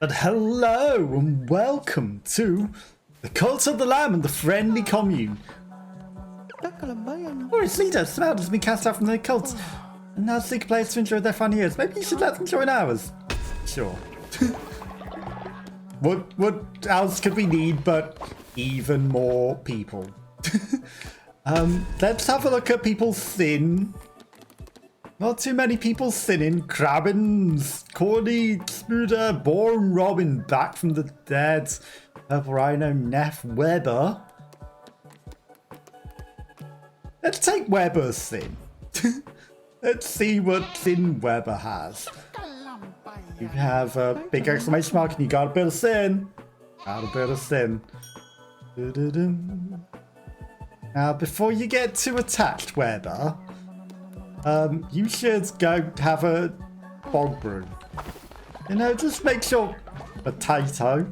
But hello and welcome to the Cult of the Lamb and the Friendly Commune. Or its leader, Smell, has been cast out from the cult and now seek players to enjoy their fun years. Maybe you should let them join ours. Sure. What else could we need but even more people? Let's have a look at people's sin. Not too many people sinning. Crabbins, Cordy, Spooder, Born Robin, back from the dead. Purple Rhino, Neff, Weber. Let's take Weber's sin. Let's see what sin Weber has. You have a big exclamation mark and you got a bit of sin. Got a bit of sin. Now, before you get too attached, Weber, you should go have a bog brew. You know, just make sure Potato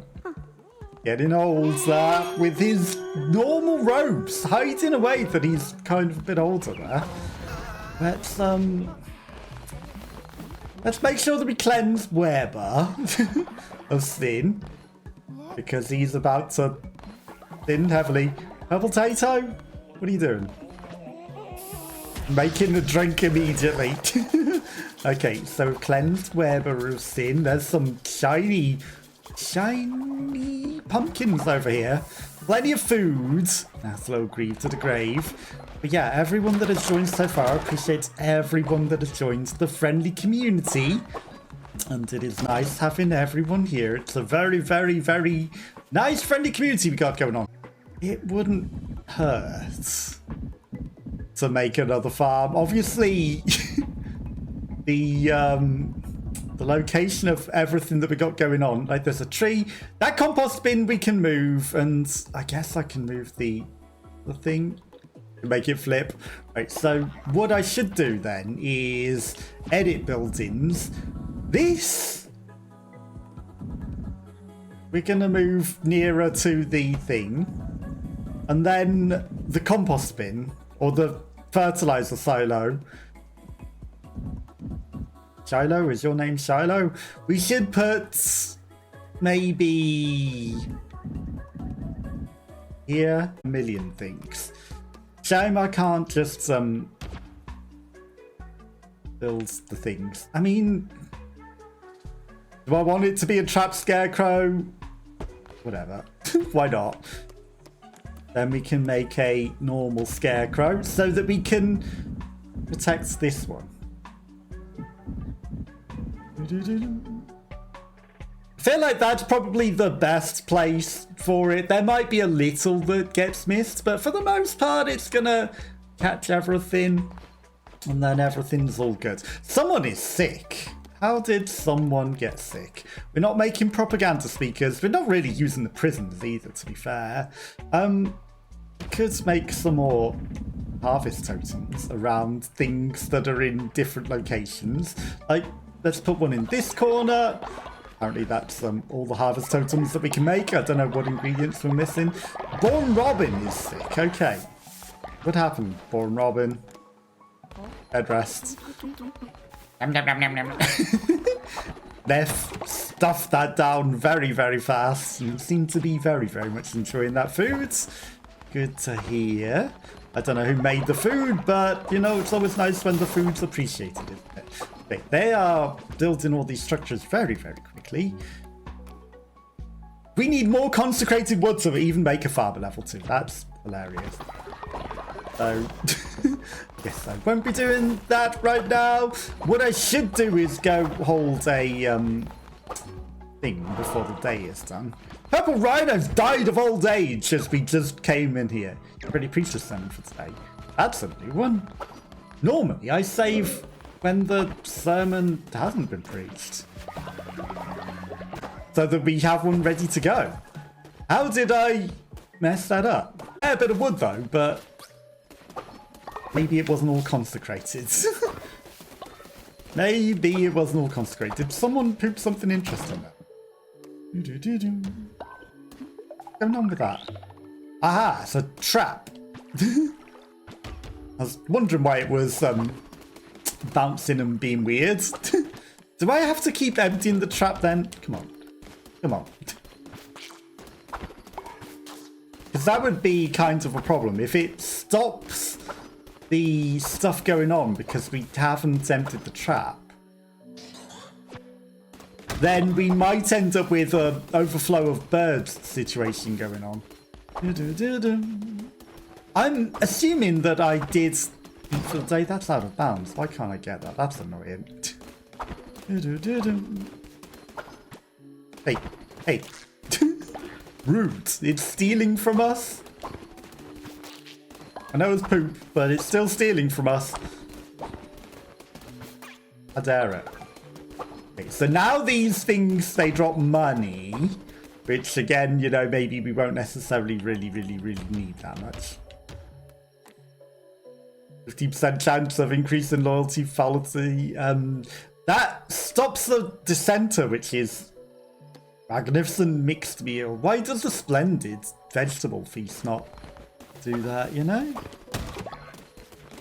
getting old there with his normal robes, hiding away that he's kind of a bit older there. Let's make sure that we cleanse Weber of sin, because he's about to sin heavily. Potato, what are you doing? Making the drink immediately. Okay, so we've cleansed Weber of sin. There's some shiny pumpkins over here. Plenty of food. That's a little grieve to the grave. But yeah, everyone that has joined so far, appreciates everyone that has joined the friendly community. And it is nice having everyone here. It's a very, very, very nice friendly community we got going on. It wouldn't hurt to make another farm. Obviously, the location of everything that we got going on, like there's a tree, that compost bin we can move, and I guess I can move the thing to make it flip. Right, so what I should do then is edit buildings. This we're gonna move nearer to the thing, and then the compost bin or the fertilizer silo. Shiloh, is your name Shiloh? We should put maybe here a million things. Shame I can't just build the things. I mean, do I want it to be a trap scarecrow? Whatever. Why not? Then we can make a normal scarecrow so that we can protect this one. I feel like that's probably the best place for it. There might be a little that gets missed, but for the most part, it's gonna catch everything, and then everything's all good. Someone is sick. How did someone get sick? We're not making propaganda speakers. We're not really using the prisons either, to be fair. Could make some more harvest totems around things that are in different locations. Like, let's put one in this corner. Apparently that's all the harvest totems that we can make. I don't know what ingredients we're missing. Born Robin is sick. Okay. What happened, Born Robin? Bed rest. Neff stuffed that down very, very fast. You seem to be very, very much enjoying that food. Good to hear. I don't know who made the food, but, you know, it's always nice when the food's appreciated, isn't it? Okay, they are building all these structures very, very quickly. We need more consecrated wood to even make a farmer level 2. That's hilarious. So, yes, I won't be doing that right now. What I should do is go hold a thing before the day is done. Purple Rhino's died of old age as we just came in here. Pretty preacher sermon for today. That's a new one. Normally, I save when the sermon hasn't been preached, so that we have one ready to go. How did I mess that up? Yeah, a bit of wood though, but maybe it wasn't all consecrated. Maybe it wasn't all consecrated. Someone pooped something interesting there. What's going on with that? Aha, it's a trap. I was wondering why it was bouncing and being weird. Do I have to keep emptying the trap then? Come on. Come on. Because that would be kind of a problem. If it stops the stuff going on because we haven't emptied the trap, then we might end up with an overflow of birds situation going on. I'm assuming that I did for the day. That's out of bounds. Why can't I get that? That's annoying. Hey, hey. Rude. It's stealing from us. I know it's poop, but it's still stealing from us. I dare it. Okay, so now these things, they drop money, which again, you know, maybe we won't necessarily really need that much. 50% chance of increase in loyalty, fallacy. That stops the dissenter, which is magnificent mixed meal. Why does the splendid vegetable feast not do that, you know?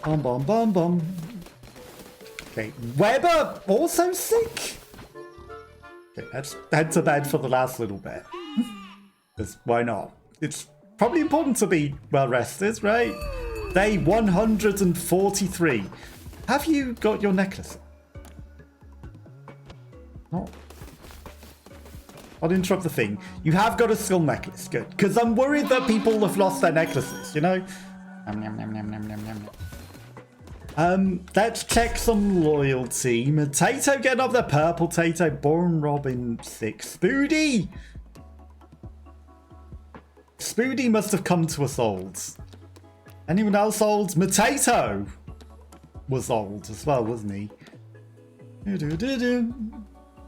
Bum bum bum bum. Okay, Weber also sick? Okay, let's head to bed for the last little bit. Because why not? It's probably important to be well rested, right? Day 143. Have you got your necklace? No. I'll interrupt the thing. You have got a skull necklace, good. Because I'm worried that people have lost their necklaces, you know? Let's check some loyalty. Potato getting up there. Purple Tato. Born Robin 6. Spoody! Spoody must have come to us old. Anyone else old? Potato was old as well, wasn't he?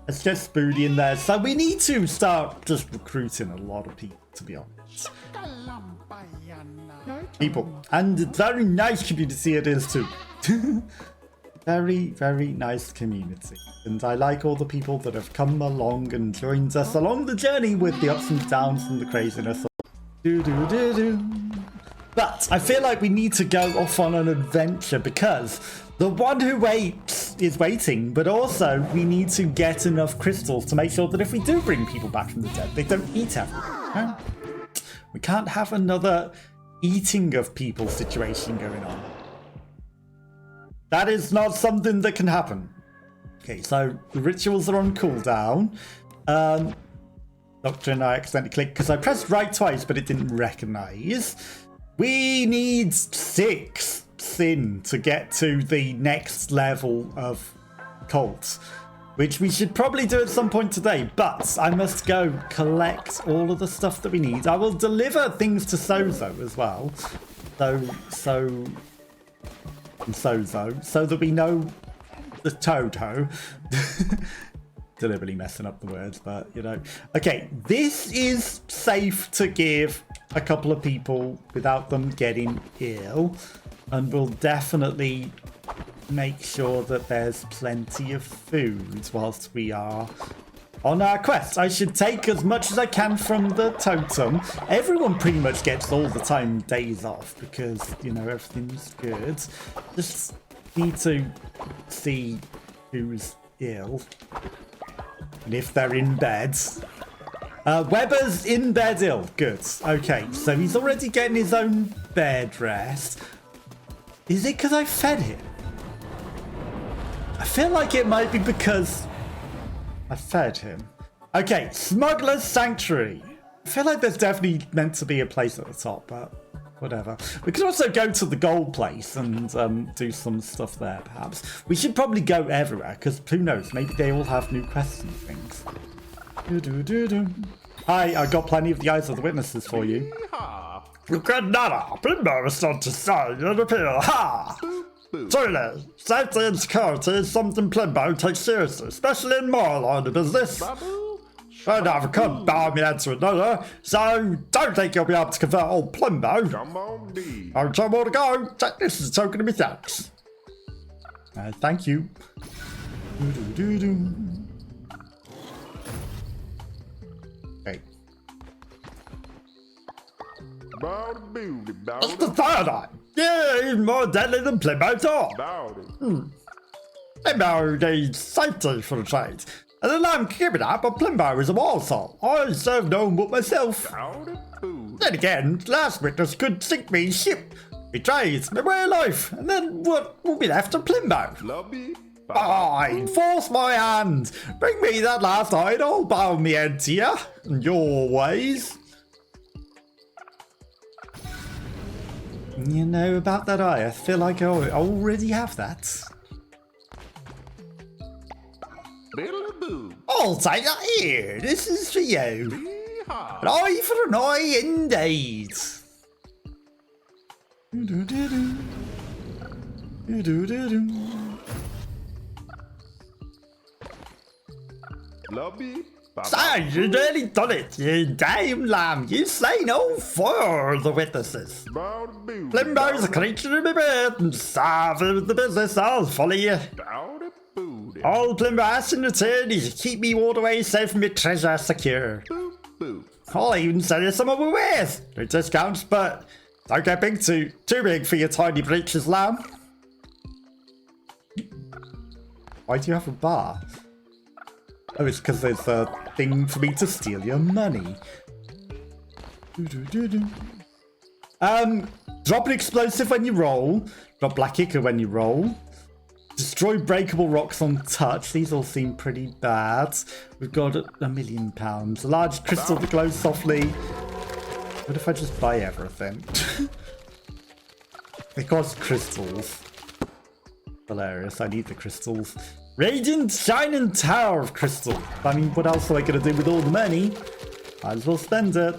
Let's get Spoody in there. So we need to start just recruiting a lot of people, to be honest. People. And very nice community it is too. Very nice community. And I like all the people that have come along and joined us along the journey with the ups and downs and the craziness. But I feel like we need to go off on an adventure because the one who waits is waiting, but also we need to get enough crystals to make sure that if we do bring people back from the dead, they don't eat everyone. No? We can't have another eating of people situation going on. That is not something that can happen. Okay, so the rituals are on cooldown. Doctor and I accidentally clicked because I pressed right twice, but it didn't recognize. We need 6 sin to get to the next level of cult, which we should probably do at some point today, but I must go collect all of the stuff that we need. I will deliver things to Sozo as well. So that we know the Toto. Deliberately messing up the words, but you know. Okay, this is safe to give a couple of people without them getting ill, and we'll definitely make sure that there's plenty of food whilst we are on our quest. I should take as much as I can from the totem. Everyone pretty much gets all the time days off because, you know, everything's good. Just need to see who's ill and if they're in bed. Weber's in bed ill. Good. Okay, so he's already getting his own bed rest. Is it because I fed him? I feel like it might be because I fed him. Okay, Smuggler's Sanctuary. I feel like there's definitely meant to be a place at the top, but whatever. We could also go to the gold place and do some stuff there, perhaps. We should probably go everywhere, because who knows, maybe they all have new quests and things. Hi, I got plenty of the eyes of the witnesses for you. You can not to say it appear. Ha! Truly, safety and security is something Plimbo takes seriously, especially in my line of business. I never could buy me answer another, so don't think you'll be able to convert old Plimbo. Come on, D. I don't want to go. This is a token of me thanks. Thank you. Okay. It's the Thiodine. Yeah, he's more deadly than Plimbo thought. Plimbo needs safety for the trade. And the lamb can give it up, but Plimbo is a warsal. I serve no one but myself. Then again, last witness could sink me ship, betrays my way of life, and then what will be left of Plimbo? Fine, force my hand. Bring me that last idol, bow me head to you, and your ways. You know about that eye, I feel like I already have that. I'll take that here, this is for you. An eye for an eye indeed. So, you nearly done it, you damn lamb. You say no for the witnesses. Limbo's a creature of my birth, and serve the business, I'll follow you. All Plimbo asks in return is to keep me waterway safe and my treasure secure. I'll even sell you some of my wares. No discounts, but don't get big too big for your tiny breeches, lamb. Why do you have a bar? Oh, it's because there's a thing for me to steal your money. Drop an explosive when you roll. Drop black ichor when you roll. Destroy breakable rocks on touch. These all seem pretty bad. We've got £1 million. A large crystal that glows softly. What if I just buy everything? It costs crystals. Hilarious. I need the crystals. Radiant Shining Tower of Crystal. I mean, what else am I going to do with all the money? Might as well spend it.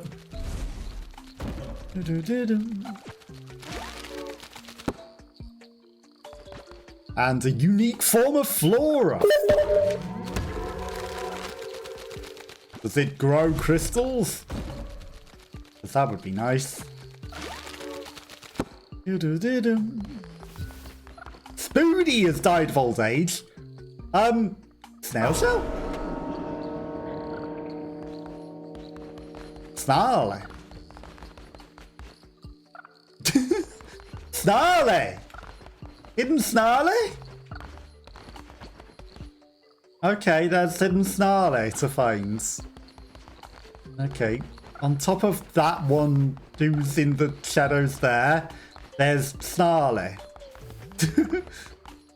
And a unique form of flora. Does it grow crystals? Because that would be nice. Spoody has died of old age. Snail shell? Snarly. Snarly! Hidden Snarly? Okay, there's Hidden Snarly to find. Okay, on top of that one who's in the shadows there, there's Snarly.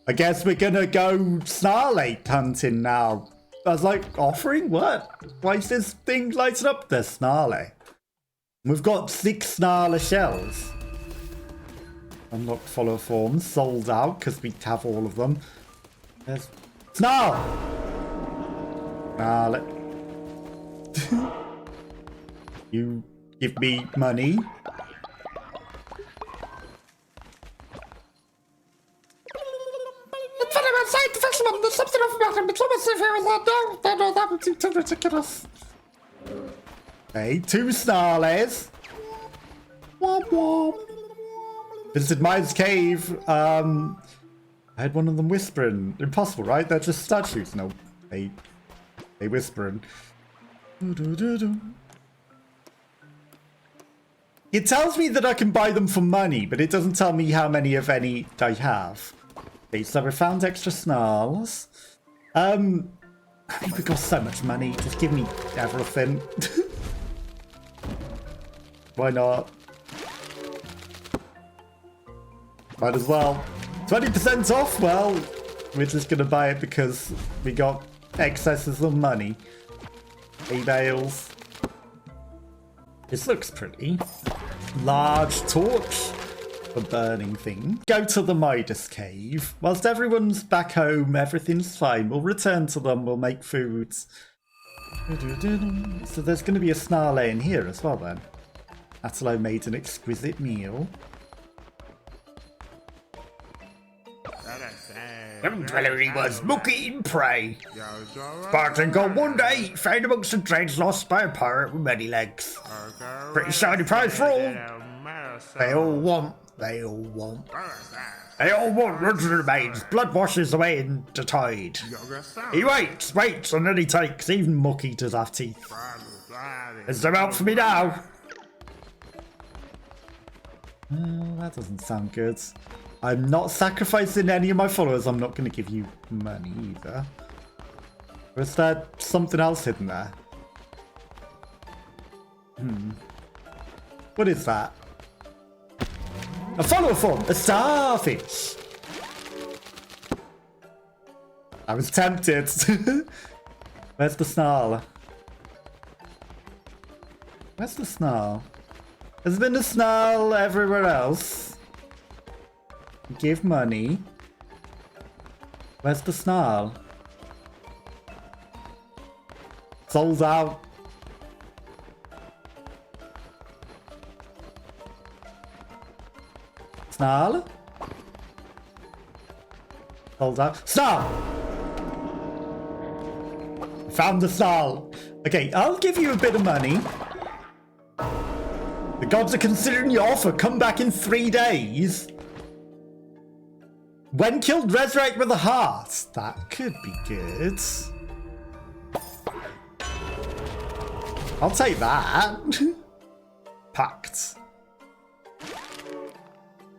I guess we're gonna go Snarly hunting now. I was like, offering? What? Why is this thing lighting up? There's Snarly. We've got 6 Snarly shells. Unlocked follower forms, sold out because we have all of them. There's Snarl! Snarly. You give me money. There's something off about him. It's almost as if he was like, no, that would seem too ridiculous. Okay, 2 Snarlies. Womp womp. Visited Mine's cave. I had one of them whispering. Impossible, right? They're just statues. No, they whispering. It tells me that I can buy them for money, but it doesn't tell me how many, if any, I have. Okay, so we found extra snarls. I mean, we've got so much money. Just give me everything. Why not? Might as well. 20% off? Well, we're just going to buy it because we got excesses of money. Emails. This looks pretty. Large torch. A burning thing. Go to the Midas cave. Whilst everyone's back home, everything's fine. We'll return to them. We'll make food. So there's going to be a snarly in here as well then. Atalo made an exquisite meal. He was looking prey. Spartan got one day, found amongst some trades lost by a pirate with many legs. Pretty shiny prize for all. They all want runs and remains, blood washes away into tide. He waits, and then he takes, even muck eaters have teeth. Is there out for me now? That doesn't sound good. I'm not sacrificing any of my followers. I'm not going to give you money either. Or is there something else hidden there? What is that? A follower form! A starfish! I was tempted. Where's the snarl? Where's the snarl? There's been a snarl everywhere else. Give money. Where's the snarl? Sold out. Snarl? Sold out. Snarl! Found the snarl. Okay, I'll give you a bit of money. The gods are considering your offer. Come back in 3 days. When killed, resurrect with a heart. That could be good. I'll take that. Packed.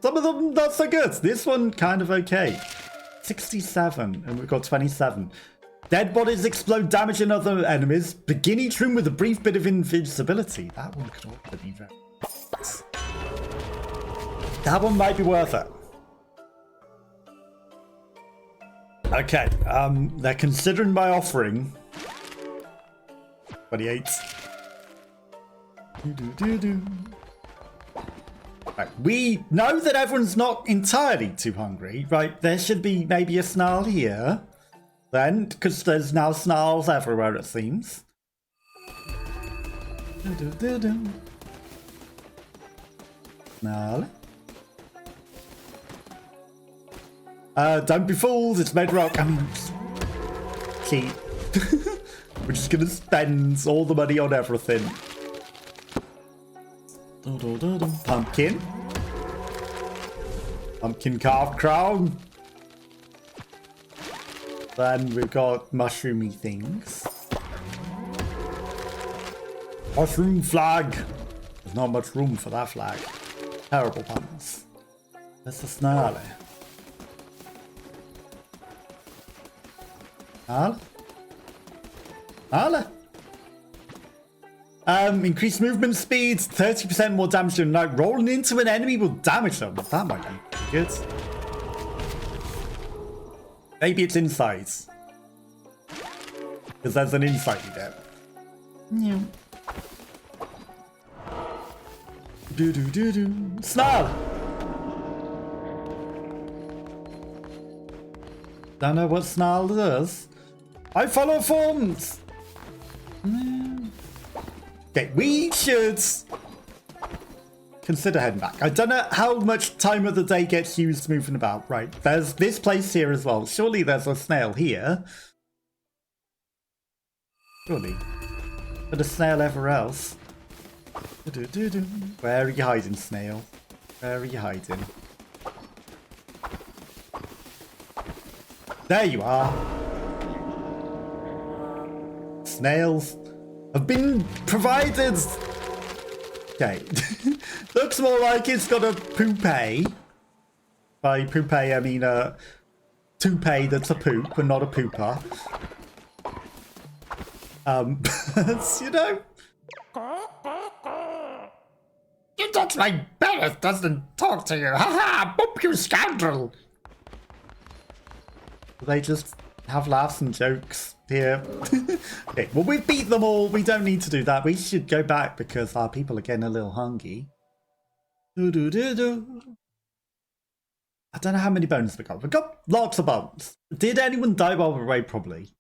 Some of them not so good. This one kind of okay. 67 and we've got 27. Dead bodies explode, damaging other enemies. Begin each room with a brief bit of invisibility. That one could also be very good. That one might be worth it. Okay, they're considering my offering. 28. Right, we know that everyone's not entirely too hungry, right? There should be maybe a snarl here. Then, because there's now snarls everywhere, it seems. Snarl. Don't be fooled, it's bedrock. I mean, cheap. We're just gonna spend all the money on everything. Pumpkin. Pumpkin carved crown. Then we've got mushroomy things. Mushroom flag. There's not much room for that flag. Terrible puns. That's the snarly. Snarl? Snarl? Increased movement speed, 30% more damage than night. Rolling into an enemy will damage them. That might be good. Maybe it's inside. Because there's an insight you get. Yeah. Snarl! Don't know what snarl does. I follow forms! Okay, we should consider heading back. I don't know how much time of the day gets used moving about. Right, there's this place here as well. Surely there's a snail here. Surely. But a snail ever else. Where are you hiding, snail? Where are you hiding? There you are. Snails have been provided. Okay. Looks more like it's got a poupée. By poupée, I mean a toupee that's a poop and not a pooper. You know. You touch my Bennett doesn't talk to you. Ha ha! Boop, you scoundrel! They just have laughs and jokes here. Okay, well, we've beat them all. We don't need to do that. We should go back because our people are getting a little hungry. I don't know how many bones we got. We got lots of bones. Did anyone die while we were away? Probably.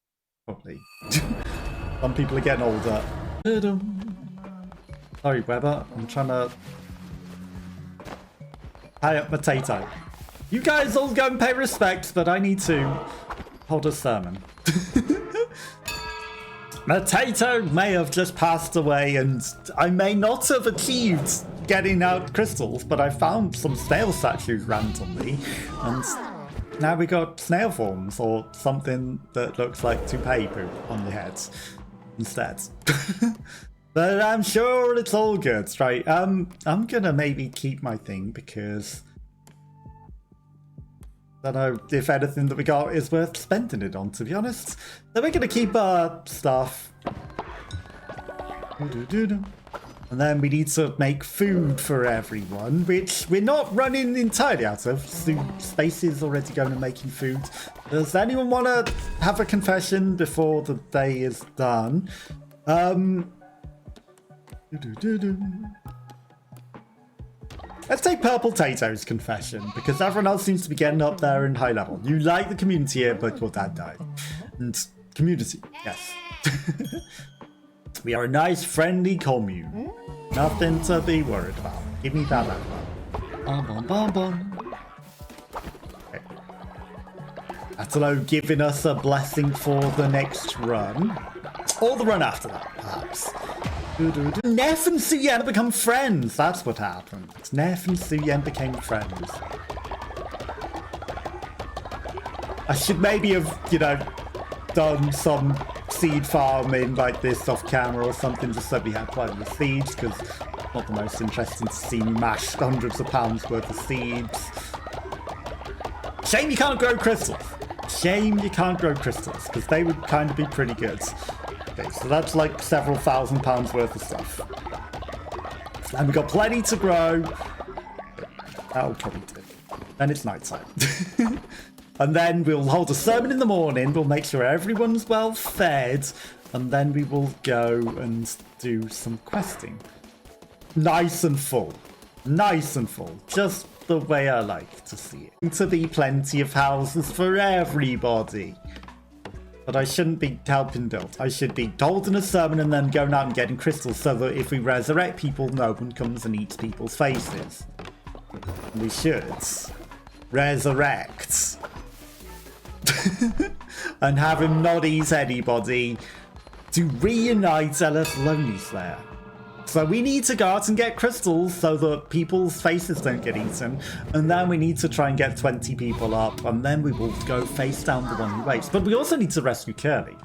Probably. Some people are getting older. Sorry, Weber. I'm trying to tie up potato. You guys all go and pay respect, but I need to hold a sermon. Potato may have just passed away, and I may not have achieved getting out crystals, but I found some snail statues randomly, and now we got snail forms, or something that looks like toupee poop on your head instead. But I'm sure it's all good, right? I'm gonna maybe keep my thing because don't know if anything that we got is worth spending it on, to be honest. So we're going to keep our stuff. And then we need to make food for everyone, which we're not running entirely out of. Space is already going to making food. Does anyone want to have a confession before the day is done? Let's take Purple Tato's confession, because everyone else seems to be getting up there in high level. You like the community here, but your dad died. And community, yes. We are a nice, friendly commune. Nothing to be worried about. Give me that one. Okay. Atalo giving us a blessing for the next run. Or the run after that, perhaps. Neff and Suyen become friends. That's what happened. Neff and Suyen became friends. I should maybe have, you know, done some seed farming like this off camera or something, just so we had plenty of seeds, because it's not the most interesting to see me mash hundreds of pounds worth of seeds. Shame you can't grow crystals. Shame you can't grow crystals, because they would kind of be pretty good. Okay, so that's like several £1,000s worth of stuff. And we've got plenty to grow. That'll probably do. Then it's nighttime. And then we'll hold a sermon in the morning. We'll make sure everyone's well fed. And then we will go and do some questing. Nice and full. Nice and full. Just the way I like to see it. To be plenty of houses for everybody. But I shouldn't be helping build. I should be holding a sermon and then going out and getting crystals, so that if we resurrect people, no one comes and eats people's faces. We should resurrect. And have him not eat anybody to reunite Ellis Lonely Slayer. So we need to go out and get crystals so that people's faces don't get eaten, and then we need to try and get 20 people up, and then we will go face down the one who waits. But we also need to rescue Curly.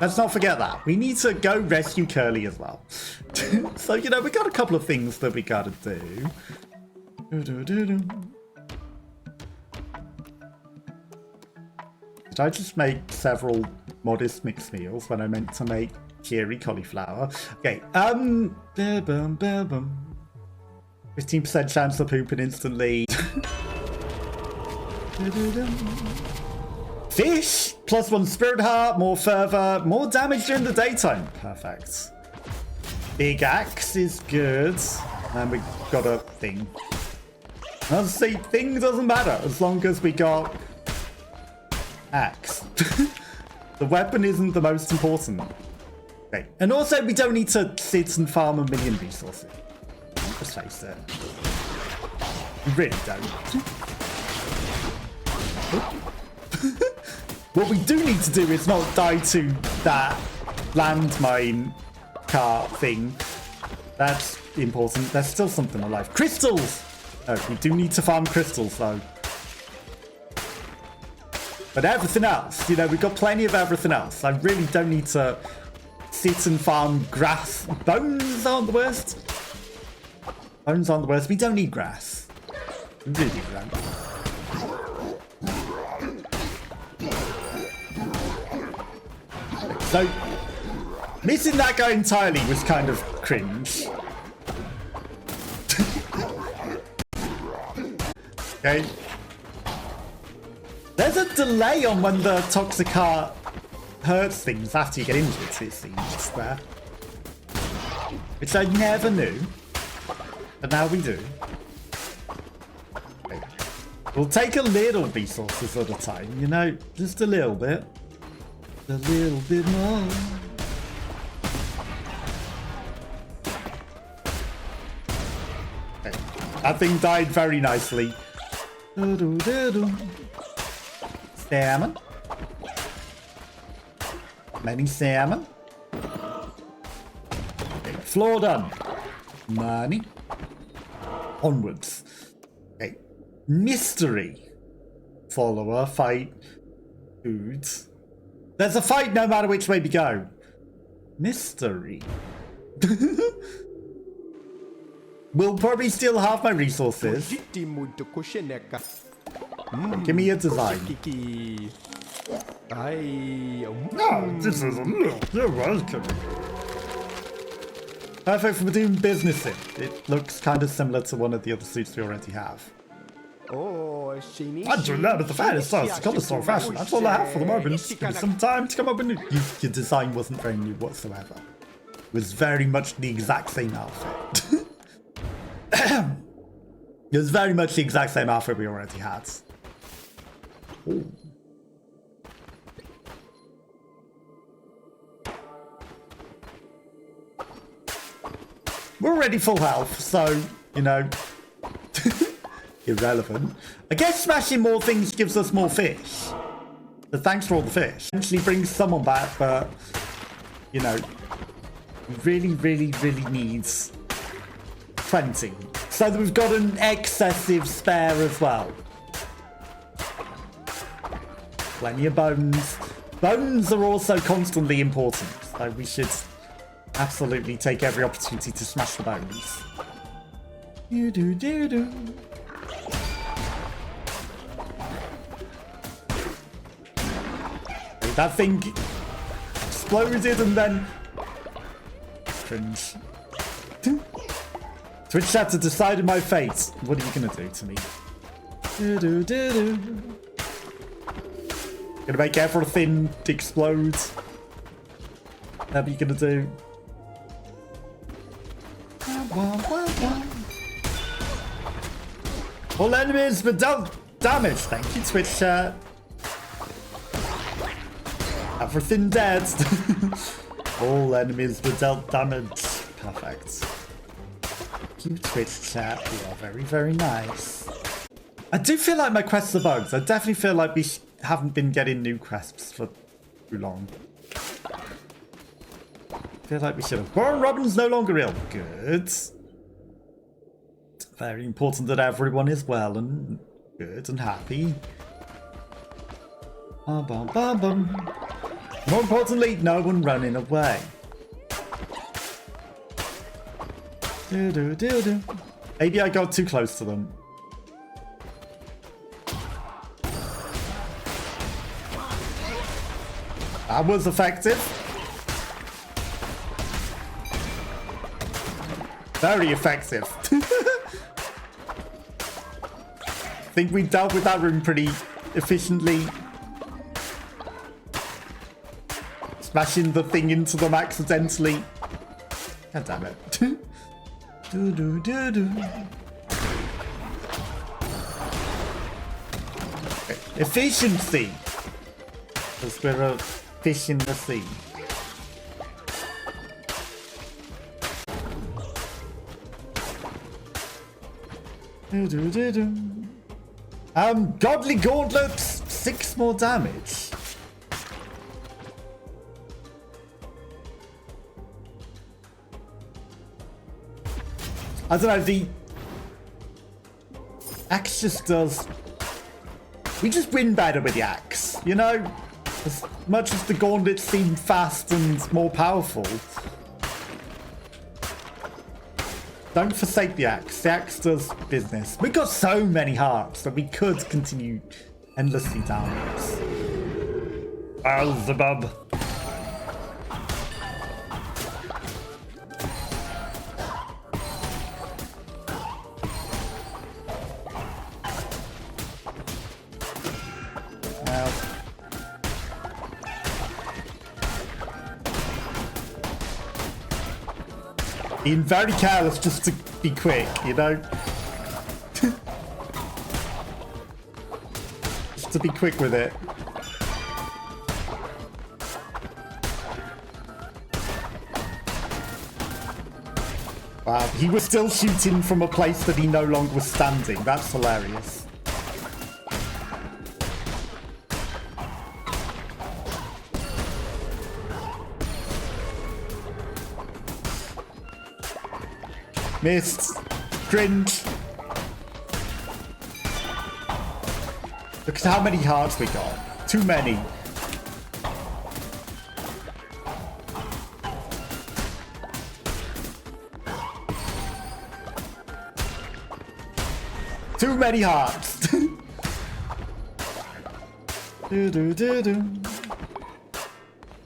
Let's not forget that. We need to go rescue Curly as well. So, you know, we got a couple of things that we gotta do. Did I just make several modest mixed meals when I meant to make cherry cauliflower? Okay, 15% chance of pooping instantly. Fish! +1 spirit heart, more fervor, more damage during the daytime. Perfect. Big axe is good. And we got a thing. Honestly, thing doesn't matter as long as we got axe. The weapon isn't the most important. Okay. And also, we don't need to sit and farm a million resources. Let's face it. We really don't. What we do need to do is not die to that landmine cart thing. That's important. There's still something alive. Crystals! No, we do need to farm crystals, though. But everything else, you know, we've got plenty of everything else. I really don't need to sit and farm grass. Bones aren't the worst. Bones aren't the worst. We don't need grass. We really don't. So, missing that guy entirely was kind of cringe. Okay. There's a delay on when the toxic heart hurts things after you get injured, it seems, there. Which I never knew. But now we do. Okay. We'll take a little resources at a time, you know, just a little bit. A little bit more. Okay. That thing died very nicely. Salmon. Many salmon. Okay, floor done. Money. Onwards. Okay. Mystery. Follower. Fight. Foods. There's a fight no matter which way we go. Mystery. will probably still have my resources. Give me a design. No, this is a look. You're welcome. Perfect for doing business in. It looks kind of similar to one of the other suits we already have. I do learn at the finest stars to color store fashion. That's all I have for the moment. Give me some time to come up with new. Your design wasn't very new whatsoever. It was very much the exact same outfit. It was very much the exact same outfit we already had. Ooh. We're already full health, so, you know, irrelevant. I guess smashing more things gives us more fish. So thanks for all the fish. Eventually brings someone back, but, you know, really needs 20. So that we've got an excessive spare as well. Plenty of bones. Bones are also constantly important, so we should absolutely take every opportunity to smash the bones. That thing exploded and then... Cringe. Twitch chat had decided my fate. What are you gonna do to me? Gonna make everything explode. What are you gonna do? All enemies but dealt damage. Thank you, Twitch chat. Everything dead. All enemies were dealt damage. Perfect. Thank you, Twitch chat. You are very nice. I do feel like my quests are bugs. I definitely feel like we haven't been getting new quests for too long. I feel like we should have. Warren Robin's no longer ill. Good. It's very important that everyone is well and good and happy. Bum, bum, bum, bum. More importantly, no one running away. Maybe I got too close to them. That was effective. Very effective. I think we dealt with that room pretty efficiently. Smashing the thing into them accidentally. God damn it. Efficiency. Because we're a fish in the sea. Godly gauntlets, 6 more damage. I don't know, the axe just does... We just win better with the axe, you know? As much as the gauntlets seem fast and more powerful. Don't forsake the axe. The axe does business. We've got so many hearts that we could continue endlessly downwards. Beelzebub. Being very careless just to be quick, you know? Just to be quick with it. Wow, he was still shooting from a place that he no longer was standing. That's hilarious. Missed. Cringe. Look at how many hearts we got. Too many. Too many hearts.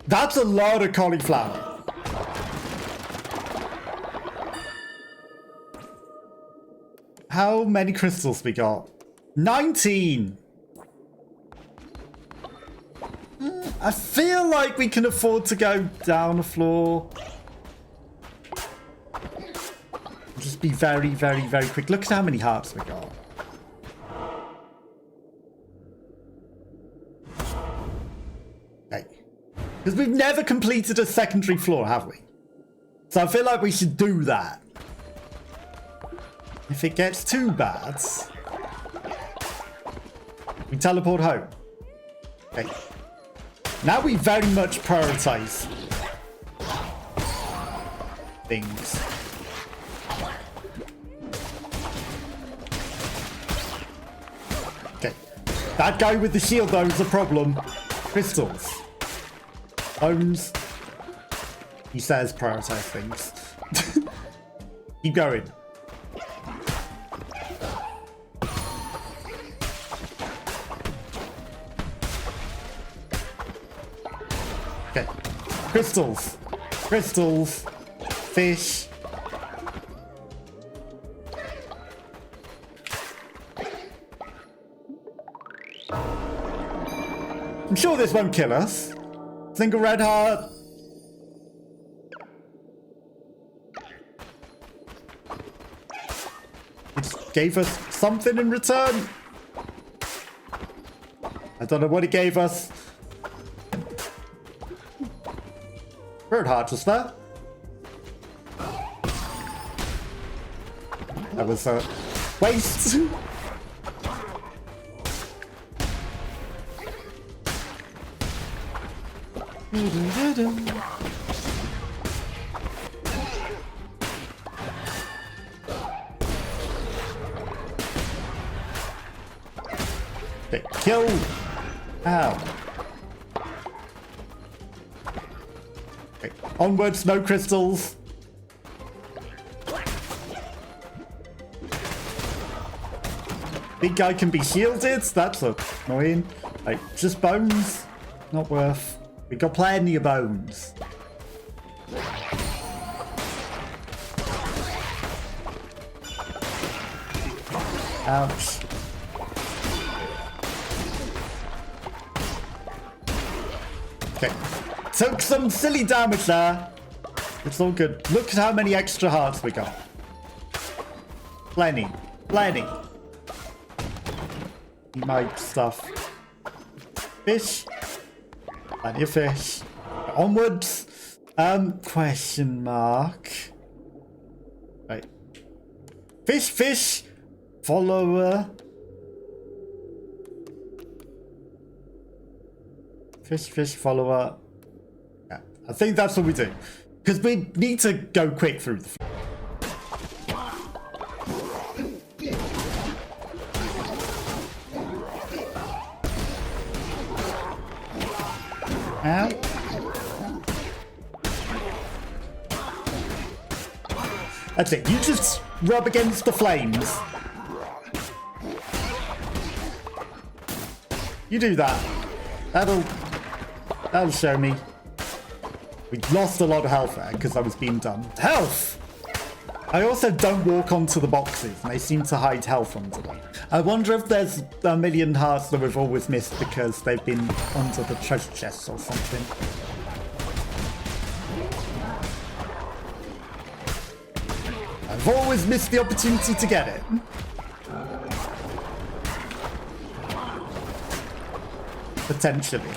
That's a lot of cauliflower. How many crystals we got? 19. I feel like we can afford to go down a floor. Just be very, very, very quick. Look at how many hearts we got. Okay. Because we've never completed a secondary floor, have we? So I feel like we should do that. If it gets too bad, we teleport home. Okay. Now we very much prioritize things. Okay. That guy with the shield though is a problem. Crystals. Bones. He says prioritize things. Keep going. Okay. Crystals. Crystals. Fish. I'm sure this won't kill us. Single red heart. It gave us something in return. I don't know what it gave us. Bird heart just there. That was a waste. Okay, kill. Ow. Okay, onwards, no crystals. Big guy can be shielded. That's annoying. Like, just bones. Not worth. We got plenty of bones. Ouch. Okay. Took some silly damage there. It's all good. Look at how many extra hearts we got. Plenty. Plenty. My stuff. Fish. Plenty of fish. Onwards. Question mark. Right. Fish, fish. Follower. Fish, fish, follower. Yeah, I think that's what we do. Because we need to go quick through the... Ow. That's it. You just rub against the flames. You do that. That'll show me. We lost a lot of health there because I was being done. Health! I also don't walk onto the boxes and they seem to hide health under them. I wonder if there's a million hearts that we've always missed because they've been under the treasure chests or something. I've always missed the opportunity to get it. Potentially.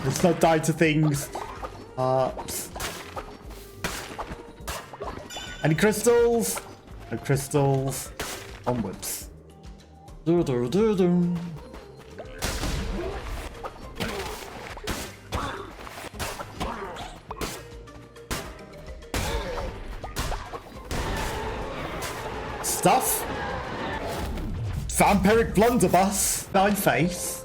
Let's not die to things. Any crystals? No crystals. Onwards. Stuff. Vampiric blunderbuss. Nine face.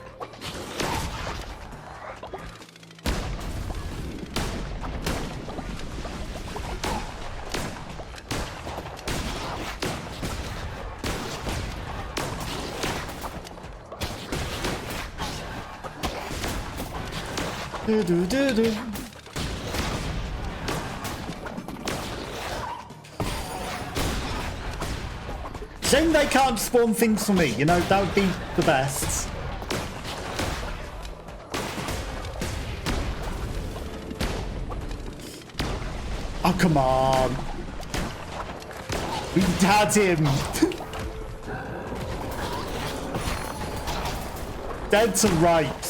Do. Shame they can't spawn things for me, you know, that would be the best. Oh, come on. We had him. Dead to rights.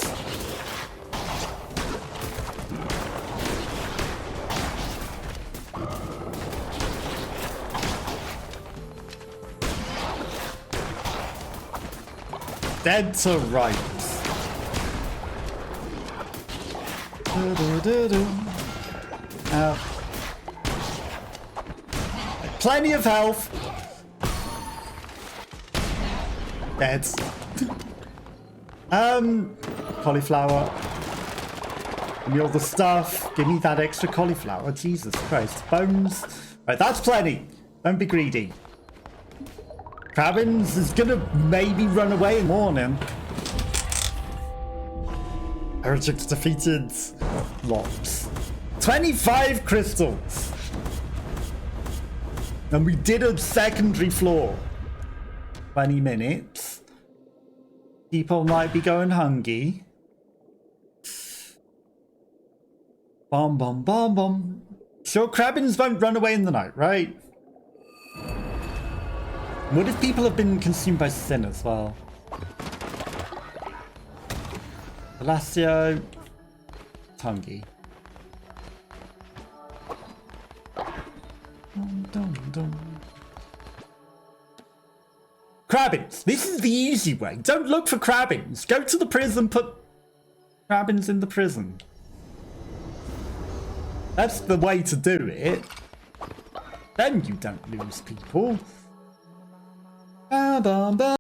Dead to rights. Plenty of health. Dead. Cauliflower. Give me all the stuff. Give me that extra cauliflower. Jesus Christ. Bones. Right, that's plenty. Don't be greedy. Crabbins is gonna maybe run away in the morning. Heretics defeated. Lots. 25 crystals. And we did a secondary floor. 20 minutes. People might be going hungry. Bomb. Sure, Crabbins won't run away in the night, right? What if people have been consumed by sin as well? Indelacio. Thankyou. Crabbins. This is the easy way. Don't look for Crabbins. Go to the prison, put Crabbins in the prison. That's the way to do it. Then you don't lose people.